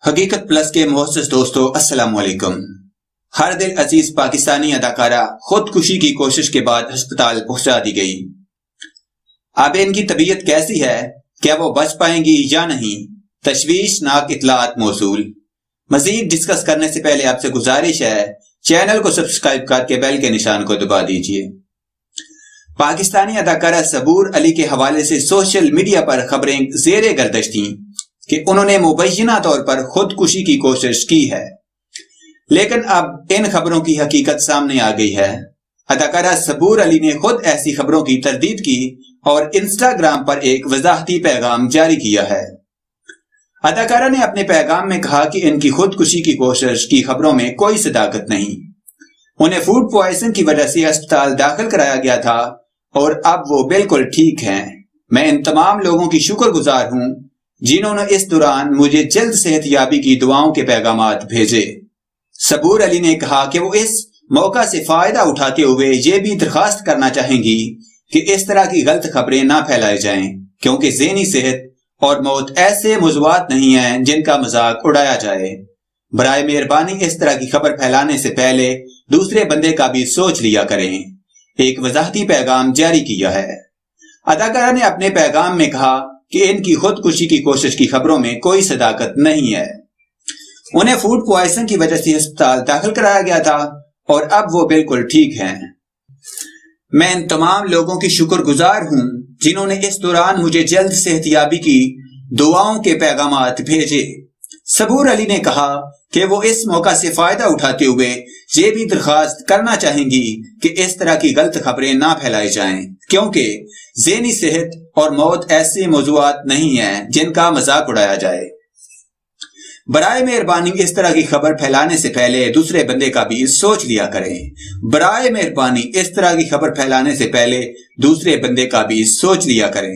حقیقت پلس کے معزز دوستو السلام علیکم۔ ہر دل عزیز پاکستانی اداکارہ خودکشی کی کوشش کے بعد ہسپتال پہنچا دی گئی۔ اب ان کی طبیعت کیسی ہے، کیا وہ بچ پائیں گی یا نہیں، تشویشناک اطلاعات موصول۔ مزید ڈسکس کرنے سے پہلے آپ سے گزارش ہے چینل کو سبسکرائب کر کے بیل کے نشان کو دبا دیجیے۔ پاکستانی اداکارہ صبور علی کے حوالے سے سوشل میڈیا پر خبریں زیر گردش تھیں کہ انہوں نے مبینہ طور پر خودکشی کی کوشش کی ہے، لیکن اب ان خبروں کی حقیقت سامنے آ گئی ہے۔ اداکارہ صبور علی نے خود ایسی خبروں کی تردید کی اور انسٹاگرام پر ایک وضاحتی پیغام جاری کیا ہے۔ اداکارہ نے اپنے پیغام میں کہا کہ ان کی خودکشی کی کوشش کی خبروں میں کوئی صداقت نہیں۔ انہیں فوڈ پوائزن کی وجہ سے اسپتال داخل کرایا گیا تھا اور اب وہ بالکل ٹھیک ہیں۔ میں ان تمام لوگوں کی شکر گزار ہوں جنہوں نے اس دوران مجھے جلد صحت یابی کی دعاؤں کے پیغامات بھیجے۔ صبور علی نے کہا کہ وہ اس موقع سے فائدہ اٹھاتے ہوئے یہ بھی درخواست کرنا چاہیں گی کہ اس طرح کی غلط خبریں نہ پھیلائی جائیں، کیونکہ ذہنی صحت اور موت ایسے موضوعات نہیں ہیں جن کا مذاق اڑایا جائے۔ برائے مہربانی اس طرح کی خبر پھیلانے سے پہلے دوسرے بندے کا بھی سوچ لیا کریں، ایک وضاحتی پیغام جاری کیا ہے۔ اداکارہ نے اپنے پیغام میں کہا کہ ان کی خودکشی کی کوشش کی خبروں میں کوئی صداقت نہیں ہے۔ انہیں فوڈ پوائزن کی وجہ سے ہسپتال داخل کرایا گیا تھا اور اب وہ بالکل ٹھیک ہیں۔ میں ان تمام لوگوں کی شکر گزار ہوں جنہوں نے اس دوران مجھے جلد صحت یابی کی دعاؤں کے پیغامات بھیجے۔ صبور علی نے کہا کہ وہ اس موقع سے فائدہ اٹھاتے ہوئے یہ بھی درخواست کرنا چاہیں گی کہ اس طرح کی غلط خبریں نہ پھیلائی جائیں، کیونکہ ذہنی صحت اور موت ایسے موضوعات نہیں ہیں جن کا مذاق اڑایا جائے۔ برائے مہربانی اس طرح کی خبر پھیلانے سے پہلے دوسرے بندے کا بھی سوچ لیا کریں۔ برائے مہربانی اس طرح کی خبر پھیلانے سے پہلے دوسرے بندے کا بھی سوچ لیا کریں۔